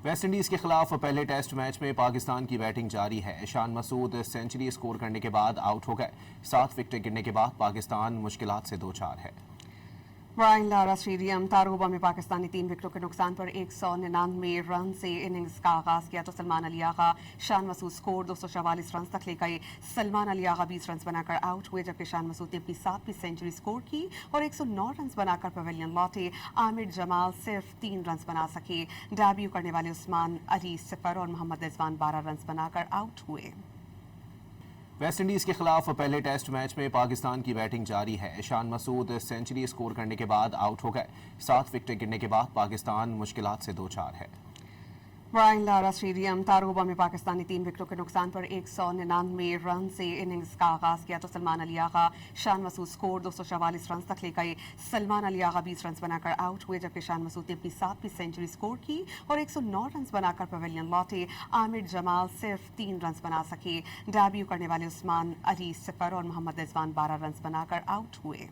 West Indies کے خلاف پہلے ٹیسٹ میچ میں پاکستان کی بیٹنگ جاری ہے۔ شان مسعود سینچری سکور کرنے کے بعد آؤٹ ہو گئے۔ 7 وکٹیں گرنے کے بعد پاکستان مشکلات سے دوچار ہے۔ برائن لارا اسٹیڈیم تاروبہ میں پاکستانی 3 وکٹوں کے نقصان پر 199 رن سے اننگز کا آغاز کیا تو سلمان علی آغا شان مسعود سکور 244 رنز تک لے گئے۔ سلمان علی آغا 20 رنز بنا کر آؤٹ ہوئے، جبکہ شان مسعود نے اپنی 7ویں سینچری سکور کی اور 109 رنز بنا کر پویلین لوٹے۔ عامر جمال صرف 3 رنز بنا سکے۔ ڈیبیو کرنے والے عثمان علی 0 اور محمد رضوان 12 رنز بنا کر آؤٹ ہوئے۔ ویسٹ انڈیز کے خلاف پہلے ٹیسٹ میچ میں پاکستان کی بیٹنگ جاری ہے۔ شان مسعود سینچری سکور کرنے کے بعد آؤٹ ہو گئے۔ 7 وکٹیں گرنے کے بعد پاکستان مشکلات سے دوچار ہے۔ برائن لارا اسٹیڈیم تاروبہ میں پاکستانی 3 وکٹوں کے نقصان پر 199 رن سے اننگز کا آغاز کیا تو سلمان علی آغا شان مسعود سکور 244 رنز تک لے گئے۔ سلمان علی آغا 20 رنز بنا کر آؤٹ ہوئے، جبکہ شان مسعود نے اپنی 7ویں سینچری سکور کی اور 109 رنز بنا کر پویلین لوٹے۔ عامر جمال صرف 3 رنز بنا سکے۔ ڈیبیو کرنے والے عثمان علی 0 اور محمد رضوان 12 رنز بنا کر آؤٹ ہوئے۔